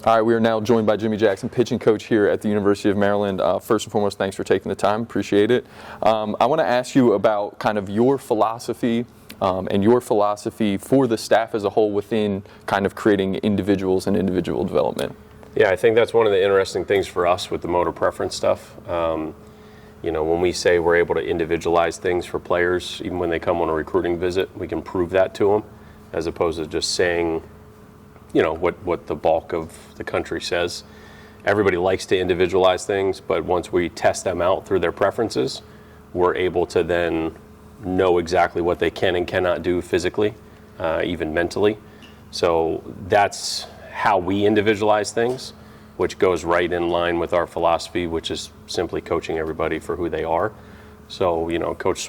All right, we are now joined by Jimmy Jackson, pitching coach here at the University of Maryland. First and foremost, thanks for taking the time. Appreciate it. I want to ask you about kind of your philosophy and your philosophy for the staff as a whole within kind of creating individuals and individual development. Yeah, I think that's one of the interesting things for us with the motor preference stuff. When we say we're able to individualize things for players, even when they come on a recruiting visit, we can prove that to them, as opposed to just saying, what the bulk of the country says. Everybody likes to individualize things, but once we test them out through their preferences, we're able to then know exactly what they can and cannot do physically, even mentally. So that's how we individualize things, which goes right in line with our philosophy, which is simply coaching everybody for who they are. So, Coach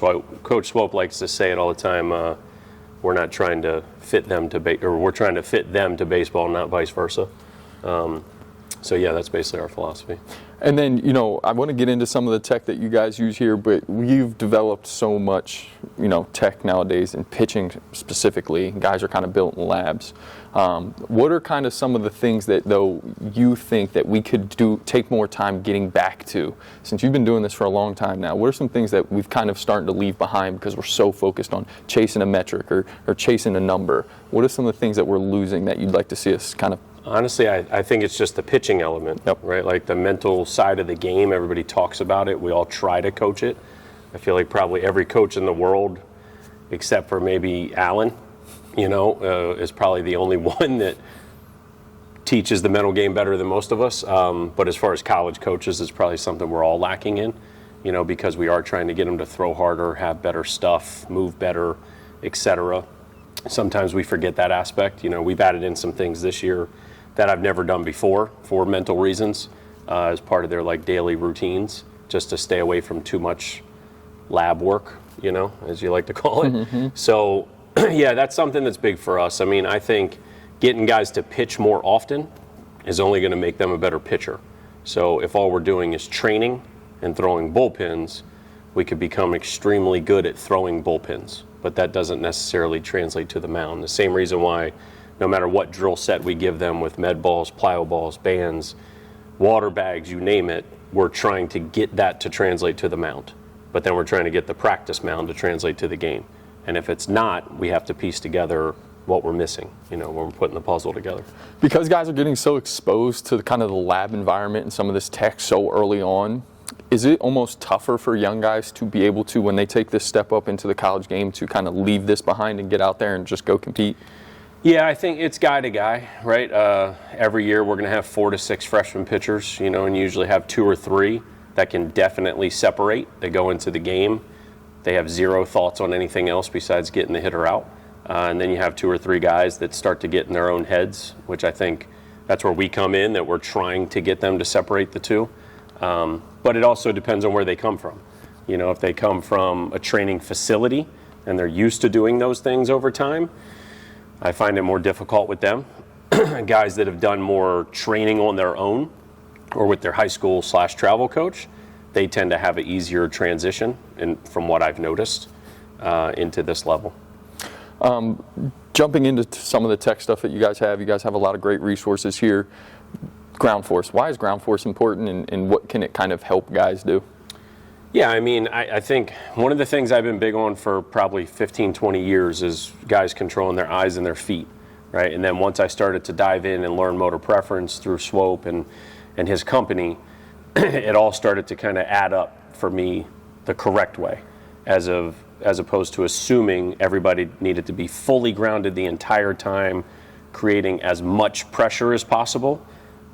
Swope likes to say it all the time, we're not trying to fit them to we're trying to fit them to baseball, not vice versa. So yeah, that's basically our philosophy. And then, I want to get into some of the tech that you guys use here, but we've developed so much, tech nowadays in pitching specifically. Guys are kind of built in labs. What are kind of some of the things that, though, you think that we could take more time getting back to? Since you've been doing this for a long time now, what are some things that we've kind of starting to leave behind because we're so focused on chasing a metric or chasing a number? What are some of the things that we're losing that you'd like to see us kind of? Honestly, I think it's just the pitching element, right? Like the mental side of the game, everybody talks about it. We all try to coach it. I feel like probably every coach in the world, except for maybe Allen, is probably the only one that teaches the mental game better than most of us. But as far as college coaches, it's probably something we're all lacking in, because we are trying to get them to throw harder, have better stuff, move better, etc. Sometimes we forget that aspect. We've added in some things this year that I've never done before for mental reasons, as part of their daily routines, just to stay away from too much lab work, as you like to call it. Mm-hmm. So yeah, that's something that's big for us. I mean, I think getting guys to pitch more often is only going to make them a better pitcher. So if all we're doing is training and throwing bullpens, we could become extremely good at throwing bullpens, but that doesn't necessarily translate to the mound. The same reason why no matter what drill set we give them with med balls, plyo balls, bands, water bags, you name it, we're trying to get that to translate to the mound. But then we're trying to get the practice mound to translate to the game. And if it's not, we have to piece together what we're missing, when we're putting the puzzle together. Because guys are getting so exposed to kind of the lab environment and some of this tech so early on, is it almost tougher for young guys to be able to, when they take this step up into the college game, to kind of leave this behind and get out there and just go compete? Yeah, I think it's guy to guy, right? Every year we're going to have 4 to 6 freshman pitchers, and usually have 2 or 3 that can definitely separate. They go into the game. They have zero thoughts on anything else besides getting the hitter out. And then you have 2 or 3 guys that start to get in their own heads, which I think that's where we come in, that we're trying to get them to separate the two. But it also depends on where they come from. If they come from a training facility and they're used to doing those things over time, I find it more difficult with them. Guys that have done more training on their own or with their high school / travel coach, they tend to have an easier transition, and from what I've noticed, into this level. Jumping into some of the tech stuff that you guys have a lot of great resources here. Ground force. Why is ground force important, and what can it kind of help guys do? Yeah, I mean, I think one of the things I've been big on for probably 15, 20 years is guys controlling their eyes and their feet, right? And then once I started to dive in and learn motor preference through Swope and his company, it all started to kind of add up for me the correct way, as opposed to assuming everybody needed to be fully grounded the entire time, creating as much pressure as possible.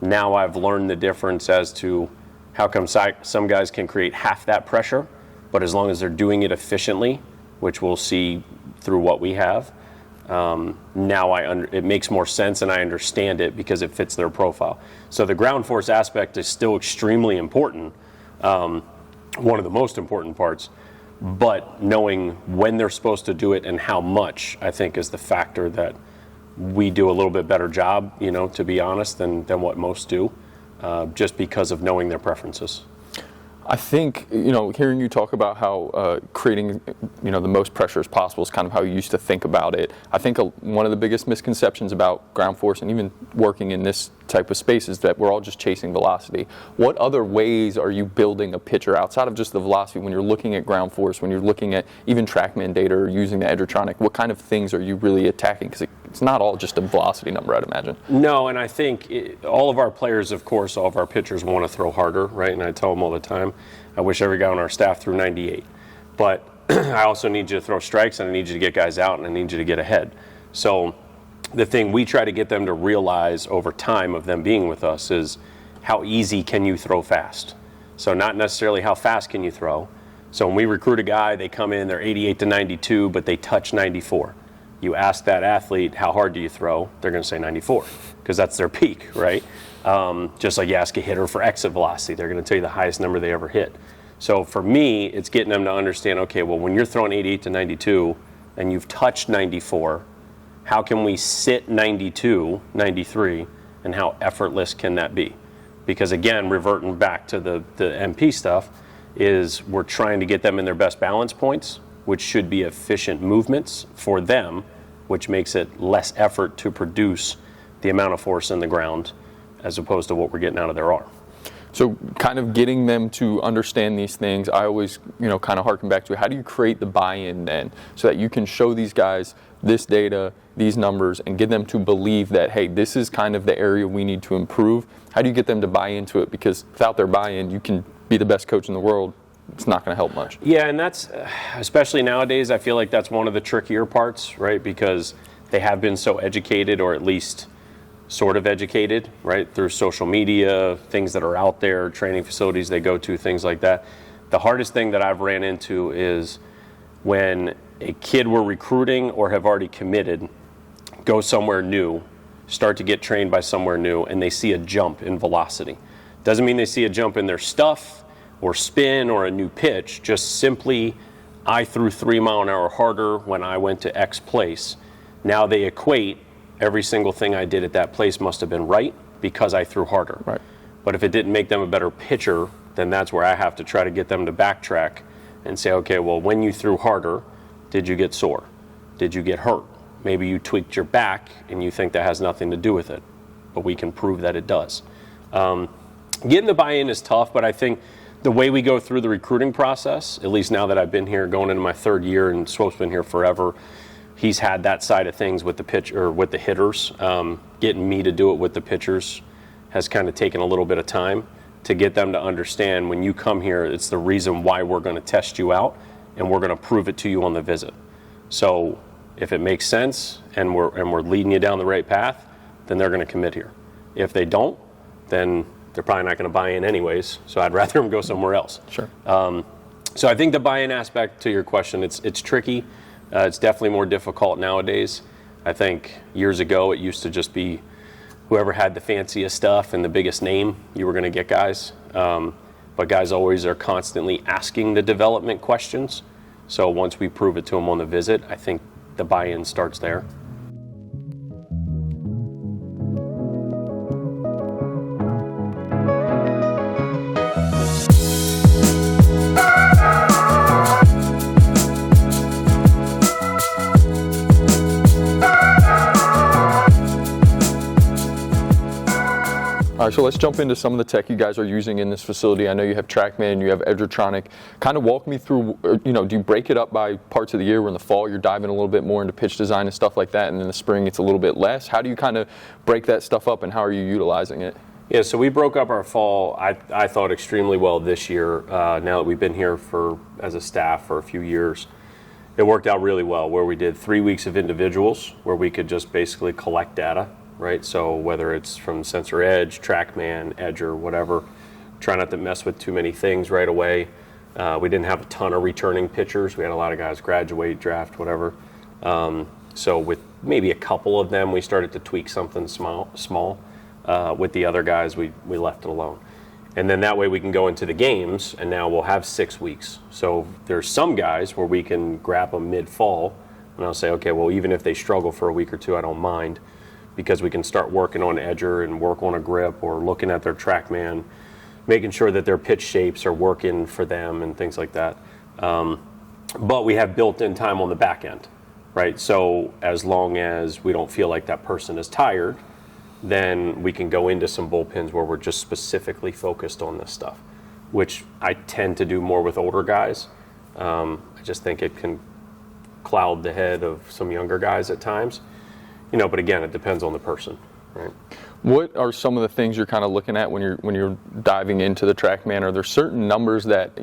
Now I've learned the difference as to how come some guys can create half that pressure, but as long as they're doing it efficiently, which we'll see through what we have, now it makes more sense and I understand it because it fits their profile. So the ground force aspect is still extremely important, one of the most important parts, but knowing when they're supposed to do it and how much, I think, is the factor that we do a little bit better job, to be honest, than what most do. Just because of knowing their preferences. I think, hearing you talk about how creating, the most pressure as possible is kind of how you used to think about it. I think one of the biggest misconceptions about ground force and even working in this type of spaces that we're all just chasing velocity. What other ways are you building a pitcher outside of just the velocity when you're looking at ground force, when you're looking at even TrackMan data or using the Edgertronic? What kind of things are you really attacking? Because it's not all just a velocity number, I'd imagine. No, and I think all of our players, of course, all of our pitchers want to throw harder, right? And I tell them all the time, I wish every guy on our staff threw 98. But I also need you to throw strikes, and I need you to get guys out, and I need you to get ahead. So the thing we try to get them to realize over time of them being with us is how easy can you throw fast. So not necessarily how fast can you throw. So when we recruit a guy, they come in, they're 88 to 92, but they touch 94. You ask that athlete, how hard do you throw? They're going to say 94 because that's their peak, right? Just like you ask a hitter for exit velocity, they're going to tell you the highest number they ever hit. So for me, it's getting them to understand, okay, well, when you're throwing 88 to 92 and you've touched 94, how can we sit 92, 93, and how effortless can that be? Because again, reverting back to the MP stuff, is we're trying to get them in their best balance points, which should be efficient movements for them, which makes it less effort to produce the amount of force in the ground as opposed to what we're getting out of their arm. So kind of getting them to understand these things, I always, kind of harken back to how do you create the buy-in then so that you can show these guys this data, these numbers, and get them to believe that, hey, this is kind of the area we need to improve. How do you get them to buy into it? Because without their buy-in, you can be the best coach in the world. It's not going to help much. Yeah, and that's, especially nowadays, I feel like that's one of the trickier parts, right? Because they have been so educated, or at least sort of educated, right, through social media, things that are out there, training facilities they go to, things like that. The hardest thing that I've ran into is when a kid we're recruiting or have already committed go somewhere new, start to get trained by somewhere new, and they see a jump in velocity. Doesn't mean they see a jump in their stuff or spin or a new pitch, just simply I threw 3 mile an hour harder when I went to X place. Now they equate every single thing I did at that place must have been right because I threw harder. Right. But if it didn't make them a better pitcher, then that's where I have to try to get them to backtrack and say, okay, well, when you threw harder, did you get sore? Did you get hurt? Maybe you tweaked your back and you think that has nothing to do with it, but we can prove that it does. Getting the buy-in is tough, but I think the way we go through the recruiting process, at least now that I've been here going into my 3rd year and Swope's been here forever, he's had that side of things with the pitch or with the hitters. Getting me to do it with the pitchers has kind of taken a little bit of time to get them to understand when you come here, it's the reason why we're going to test you out and we're going to prove it to you on the visit. So if it makes sense and we're leading you down the right path, then they're going to commit here. If they don't, then they're probably not going to buy in anyways. So I'd rather them go somewhere else. Sure. So I think the buy-in aspect to your question, it's tricky. It's definitely more difficult nowadays. I think years ago it used to just be whoever had the fanciest stuff and the biggest name, you were going to get guys. But guys always are constantly asking the development questions. So once we prove it to them on the visit, I think the buy-in starts there. All right, so let's jump into some of the tech you guys are using in this facility. I know you have TrackMan, you have Edgertronic. Kind of walk me through, do you break it up by parts of the year where in the fall you're diving a little bit more into pitch design and stuff like that, and in the spring it's a little bit less? How do you kind of break that stuff up and how are you utilizing it? Yeah, so we broke up our fall, I thought, extremely well this year. Now that we've been here as a staff for a few years, it worked out really well where we did 3 weeks of individuals where we could just basically collect data. Right, so whether it's from Sensor Edge, TrackMan, Edger, whatever, try not to mess with too many things right away. We didn't have a ton of returning pitchers. We had a lot of guys graduate, draft, whatever. So with maybe a couple of them, we started to tweak something small. With the other guys, we left it alone. And then that way we can go into the games, and now we'll have 6 weeks. So there's some guys where we can grab them mid-fall, and I'll say, okay, well, even if they struggle for a week or two, I don't mind, because we can start working on Edger and work on a grip or looking at their TrackMan, making sure that their pitch shapes are working for them and things like that. But we have built-in time on the back end, right? So as long as we don't feel like that person is tired, then we can go into some bullpens where we're just specifically focused on this stuff, which I tend to do more with older guys. I just think it can cloud the head of some younger guys at times, but again, it depends on the person, right? What are some of the things you're kind of looking at when you're diving into the TrackMan? Are there certain numbers that,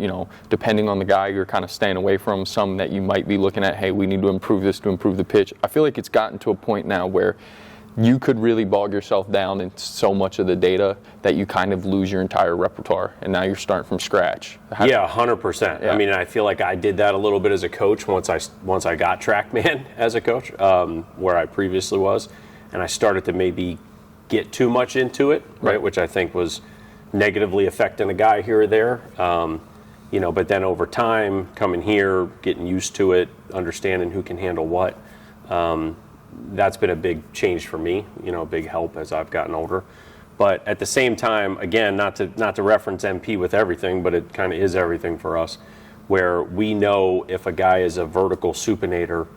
depending on the guy, you're kind of staying away from, some that you might be looking at, hey, we need to improve this to improve the pitch? I feel like it's gotten to a point now where you could really bog yourself down in so much of the data that you kind of lose your entire repertoire, and now you're starting from scratch. Yeah, 100%. Yeah. I mean, I feel like I did that a little bit as a coach once I got TrackMan as a coach, where I previously was, and I started to maybe get too much into it, right? Which I think was negatively affecting a guy here or there. But then over time, coming here, getting used to it, understanding who can handle what, that's been a big change for me, a big help as I've gotten older. But at the same time, again, not to reference MP with everything, but it kind of is everything for us, where we know if a guy is a vertical supinator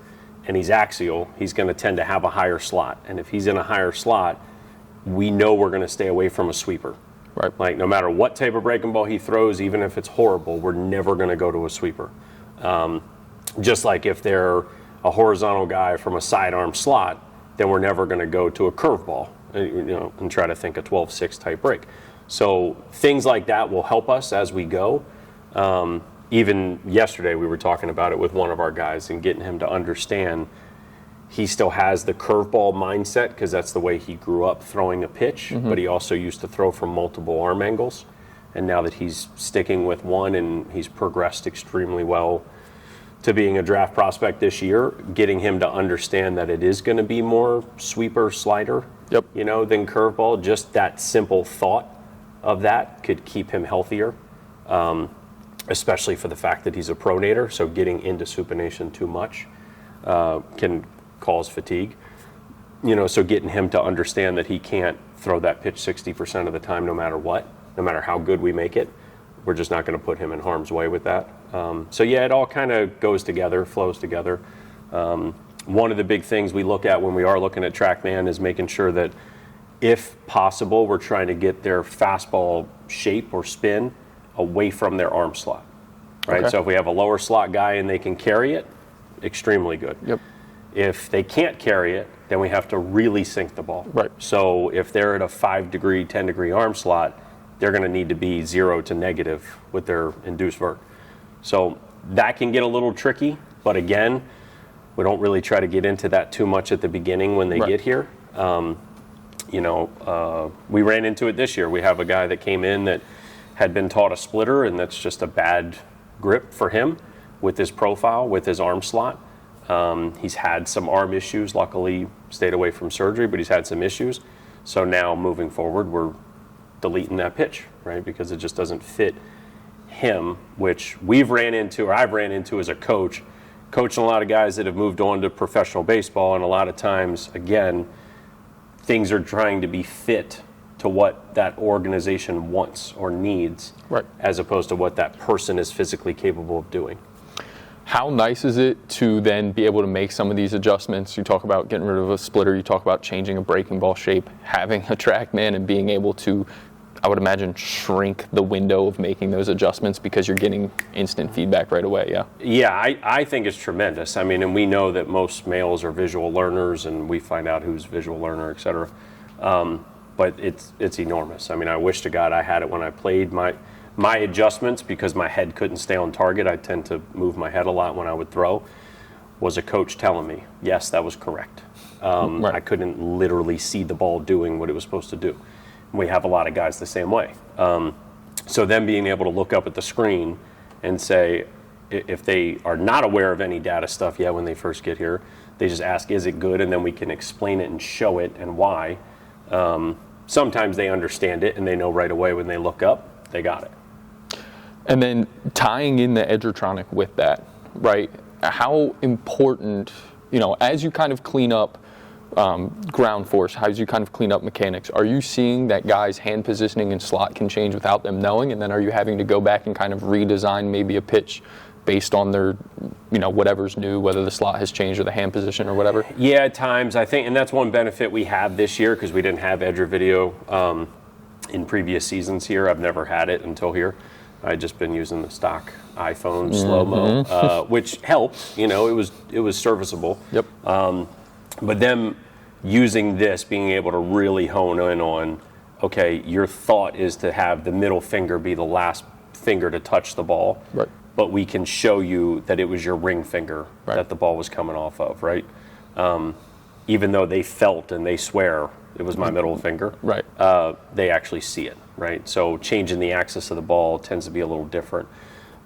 and he's axial, he's going to tend to have a higher slot. And if he's in a higher slot, we know we're going to stay away from a sweeper. Right. Like no matter what type of breaking ball he throws, even if it's horrible, we're never going to go to a sweeper. Just like if they're a horizontal guy from a sidearm slot, then we're never going to go to a curveball, and try to think a 12-6 type break. So things like that will help us as we go. Even yesterday we were talking about it with one of our guys and getting him to understand he still has the curveball mindset because that's the way he grew up throwing a pitch, but he also used to throw from multiple arm angles. And now that he's sticking with one and he's progressed extremely well to being a draft prospect this year, getting him to understand that it is going to be more sweeper slider, than curveball, just that simple thought of that could keep him healthier, especially for the fact that he's a pronator. So getting into supination too much can cause fatigue, so getting him to understand that he can't throw that pitch 60% of the time no matter what, no matter how good we make it, we're just not going to put him in harm's way with that. It all kind of goes together, flows together. One of the big things we look at when we are looking at TrackMan is making sure that if possible, we're trying to get their fastball shape or spin away from their arm slot, right? Okay. So if we have a lower slot guy and they can carry it, extremely good. Yep. If they can't carry it, then we have to really sink the ball. Right. So if they're at a 5-degree, 10-degree arm slot, they're going to need to be 0 to negative with their induced vert. So that can get a little tricky, but again, we don't really try to get into that too much at the beginning when they get here. We ran into it this year. We have a guy that came in that had been taught a splitter, and that's just a bad grip for him with his profile, with his arm slot. He's had some arm issues, luckily stayed away from surgery, but he's had some issues. So now moving forward, we're deleting that pitch, right? Because it just doesn't fit him, which I've ran into as a coach, coaching a lot of guys that have moved on to professional baseball. And a lot of times, again, things are trying to be fit to what that organization wants or needs, right, as opposed to what that person is physically capable of doing. How nice is it to then be able to make some of these adjustments? You talk about getting rid of a splitter, you talk about changing a breaking ball shape, having a TrackMan and being able to, I would imagine, shrink the window of making those adjustments because you're getting instant feedback right away, yeah? Yeah, I think it's tremendous. I mean, and we know that most males are visual learners, and we find out who's a visual learner, et cetera. But it's enormous. I mean, I wish to God I had it when I played. My adjustments, because my head couldn't stay on target, I tend to move my head a lot when I would throw, was a coach telling me, yes, that was correct. Right. I couldn't literally see the ball doing what it was supposed to do. We have a lot of guys the same way. So then being able to look up at the screen and say, if they are not aware of any data stuff yet when they first get here, they just ask, is it good? And then we can explain it and show it and why. Sometimes they understand it and they know right away when they look up, they got it. And then tying in the Edgertronic with that, right? How important, as you kind of clean up ground force, as you kind of clean up mechanics, are you seeing that guys' hand positioning and slot can change without them knowing? And then are you having to go back and kind of redesign maybe a pitch based on their, whatever's new, whether the slot has changed or the hand position or whatever? Yeah, at times, I think, and that's one benefit we have this year because we didn't have edge or video in previous seasons here. I've never had it until here. I'd just been using the stock iPhone slow-mo, which helped. It was serviceable. Yep. But them using this, being able to really hone in on, okay, your thought is to have the middle finger be the last finger to touch the ball. Right. But we can show you that it was your ring finger that the ball was coming off of, right? Even though they felt and they swear it was my middle finger, right? They actually see it, right? So changing the axis of the ball tends to be a little different.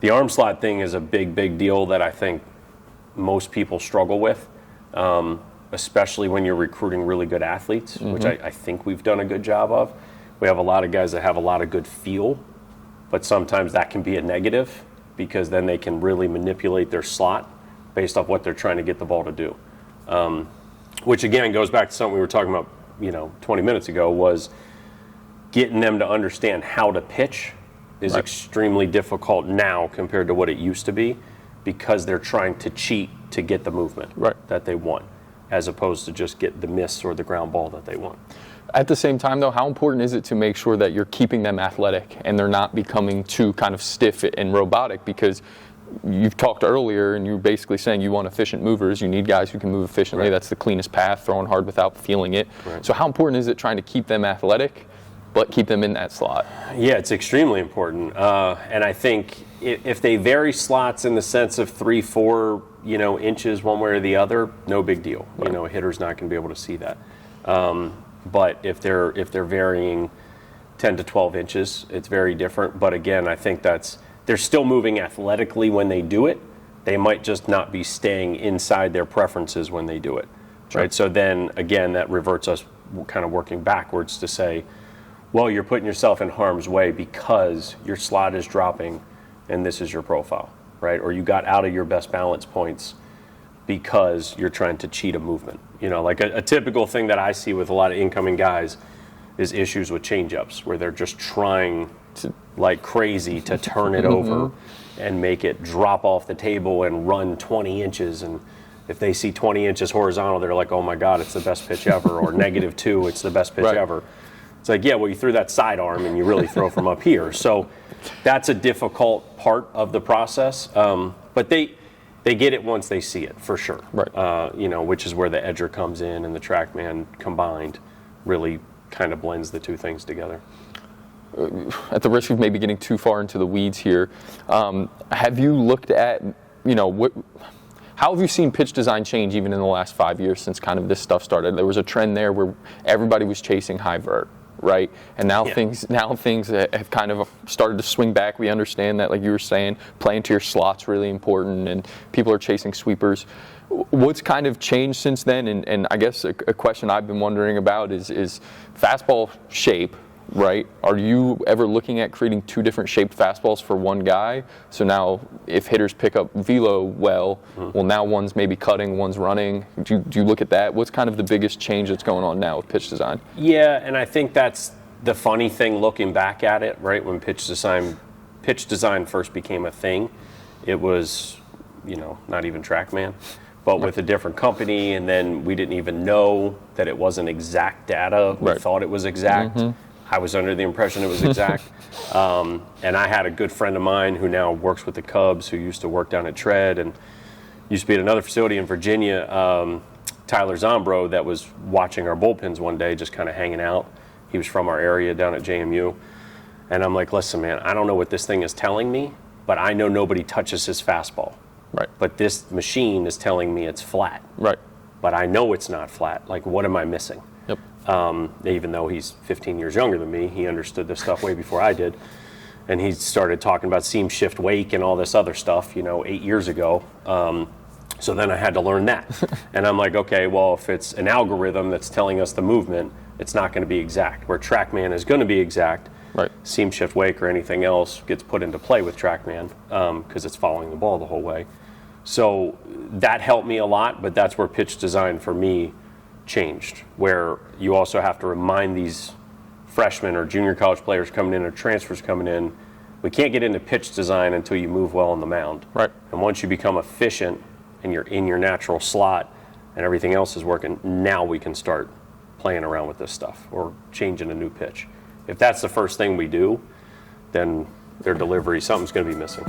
The arm slot thing is a big deal that I think most people struggle with, especially when you're recruiting really good athletes, which I think we've done a good job of. We have a lot of guys that have a lot of good feel, but sometimes that can be a negative because then they can really manipulate their slot based off what they're trying to get the ball to do. Which again goes back to something we were talking about, 20 minutes ago, was getting them to understand how to pitch is extremely difficult now compared to what it used to be because they're trying to cheat to get the movement that they want, as opposed to just get the miss or the ground ball that they want. At the same time, though, how important is it to make sure that you're keeping them athletic and they're not becoming too kind of stiff and robotic? Because you've talked earlier and you're basically saying you want efficient movers. You need guys who can move efficiently. That's the cleanest path, throwing hard without feeling it. So how important is it trying to keep them athletic but keep them in that slot? Yeah, it's extremely important. And I think if they vary slots in the sense of 3-4 inches one way or the other, no big deal. A hitter's not going to be able to see that. But if they're varying 10 to 12 inches, it's very different. But again, I think they're still moving athletically when they do it. They might just not be staying inside their preferences when they do it. Right? So then again, that reverts us kind of working backwards to say, well, you're putting yourself in harm's way because your slot is dropping and this is your profile, right? Or you got out of your best balance points because you're trying to cheat a movement. Like a typical thing that I see with a lot of incoming guys is issues with changeups where they're just trying like crazy to turn it over and make it drop off the table and run 20 inches. And if they see 20 inches horizontal, they're like, oh my God, it's the best pitch ever. Or -2, it's the best pitch ever. It's like, yeah, well, you threw that sidearm and you really throw from up here. So that's a difficult part of the process. But they get it once they see it, for sure. Which is where the edger comes in and the TrackMan combined really kind of blends the two things together. At the risk of maybe getting too far into the weeds here, have you looked at, how have you seen pitch design change even in the last 5 years since kind of this stuff started? There was a trend there where everybody was chasing high vert, right? And now things have kind of started to swing back. We understand that, like you were saying, playing to your slot's really important, and people are chasing sweepers. What's kind of changed since then? And I guess a question I've been wondering about is fastball shape. Right? Are you ever looking at creating two different shaped fastballs for one guy? So now if hitters pick up velo well, now one's maybe cutting, one's running. Do you look at that? What's kind of the biggest change that's going on now with pitch design? Yeah, and I think that's the funny thing looking back at it, right? When pitch design first became a thing, it was, not even TrackMan, but with a different company, and then we didn't even know that it wasn't exact data. We thought it was exact. I was under the impression it was exact. And I had a good friend of mine who now works with the Cubs, who used to work down at Tread and used to be at another facility in Virginia, Tyler Zombro, that was watching our bullpens one day, just kind of hanging out. He was from our area down at JMU. And I'm like, listen, man, I don't know what this thing is telling me, but I know nobody touches his fastball. Right. But this machine is telling me it's flat. Right. But I know it's not flat. Like, what am I missing? Yep. Even though he's 15 years younger than me, he understood this stuff way before I did. And he started talking about seam shift wake and all this other stuff, 8 years ago. So then I had to learn that. And I'm like, okay, well, if it's an algorithm that's telling us the movement, it's not going to be exact. Where TrackMan is going to be exact, seam shift wake or anything else gets put into play with TrackMan because it's following the ball the whole way. So that helped me a lot, but that's where pitch design for me changed, where you also have to remind these freshmen or junior college players coming in or transfers coming in we can't get into pitch design until you move well on the mound. Right. And once you become efficient and you're in your natural slot and everything else is working, now we can start playing around with this stuff or changing a new pitch. If that's the first thing we do, then their delivery, something's going to be missing.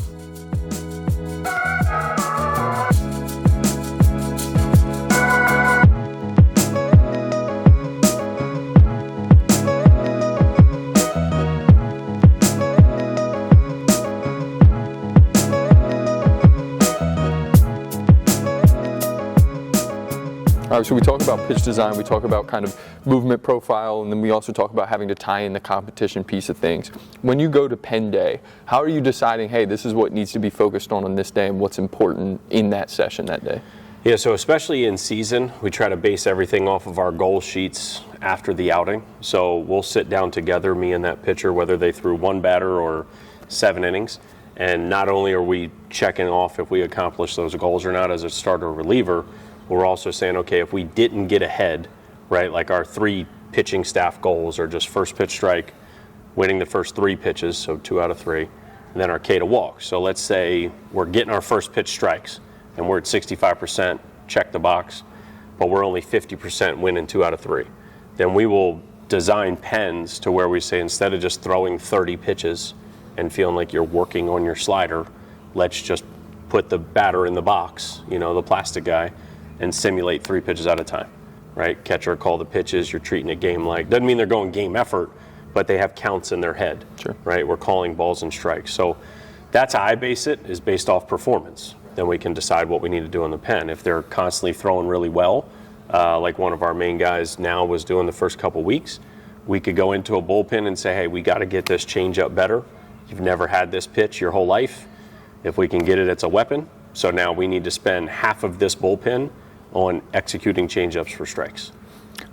All right, so we talk about pitch design, we talk about kind of movement profile, and then we also talk about having to tie in the competition piece of things. When you go to pen day, how are you deciding, hey, this is what needs to be focused on this day and what's important in that session that day? Yeah, so especially in season, we try to base everything off of our goal sheets after the outing. So we'll sit down together, me and that pitcher, whether they threw one batter or 7 innings. And not only are we checking off if we accomplished those goals or not as a starter or reliever, we're also saying, okay, if we didn't get ahead, right, like our 3 pitching staff goals are just first pitch strike, winning the first 3 pitches, so 2 out of 3, and then our K to walk. So let's say we're getting our first pitch strikes and we're at 65%, check the box, but we're only 50% winning 2 out of 3. Then we will design pens to where we say instead of just throwing 30 pitches and feeling like you're working on your slider, let's just put the batter in the box, the plastic guy, and simulate 3 pitches at a time, right? Catcher call the pitches, you're treating it game-like. Doesn't mean they're going game effort, but they have counts in their head, sure. Right? We're calling balls and strikes. So that's how I base it, is based off performance. Then we can decide what we need to do in the pen. If they're constantly throwing really well, like one of our main guys now was doing the first couple weeks, we could go into a bullpen and say, hey, we got to get this changeup better. You've never had this pitch your whole life. If we can get it, it's a weapon. So now we need to spend half of this bullpen on executing changeups for strikes.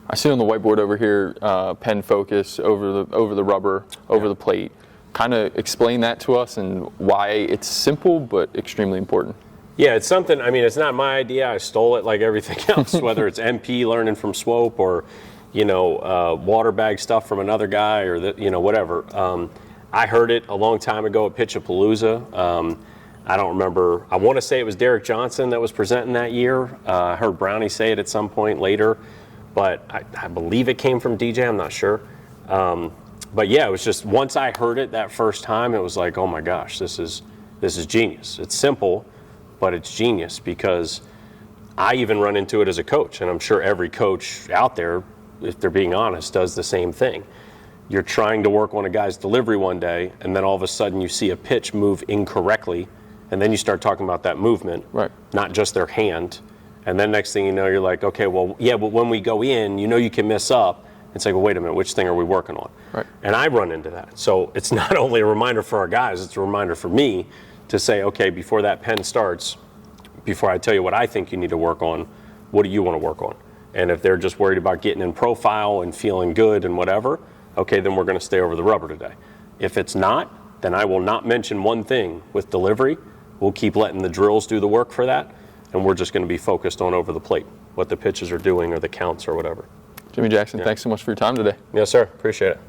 I see on the whiteboard over here, pen focus over the rubber, over the plate. Kind of explain that to us and why it's simple but extremely important. Yeah, it's something, it's not my idea. I stole it like everything else, whether it's MP learning from Swope or, water bag stuff from another guy or, whatever. I heard it a long time ago at Pitchapalooza. I don't remember. I want to say it was Derek Johnson that was presenting that year. I heard Brownie say it at some point later, but I believe it came from DJ. I'm not sure. But yeah, it was just once I heard it that first time, it was like, oh my gosh, this is genius. It's simple, but it's genius because I even run into it as a coach, and I'm sure every coach out there, if they're being honest, does the same thing. You're trying to work on a guy's delivery one day, and then all of a sudden you see a pitch move incorrectly. And then you start talking about that movement, right? Not just their hand. And then next thing you know, you're like, okay, well, yeah, but when we go in, you can mess up. It's like, well, wait a minute, which thing are we working on? Right. And I run into that. So it's not only a reminder for our guys, it's a reminder for me to say, okay, before that pen starts, before I tell you what I think you need to work on, what do you want to work on? And if they're just worried about getting in profile and feeling good and whatever, okay, then we're going to stay over the rubber today. If it's not, then I will not mention one thing with delivery. We'll keep letting the drills do the work for that, and we're just going to be focused on over the plate, what the pitches are doing or the counts or whatever. Jimmy Jackson, Thanks so much for your time today. Yes, sir. Appreciate it.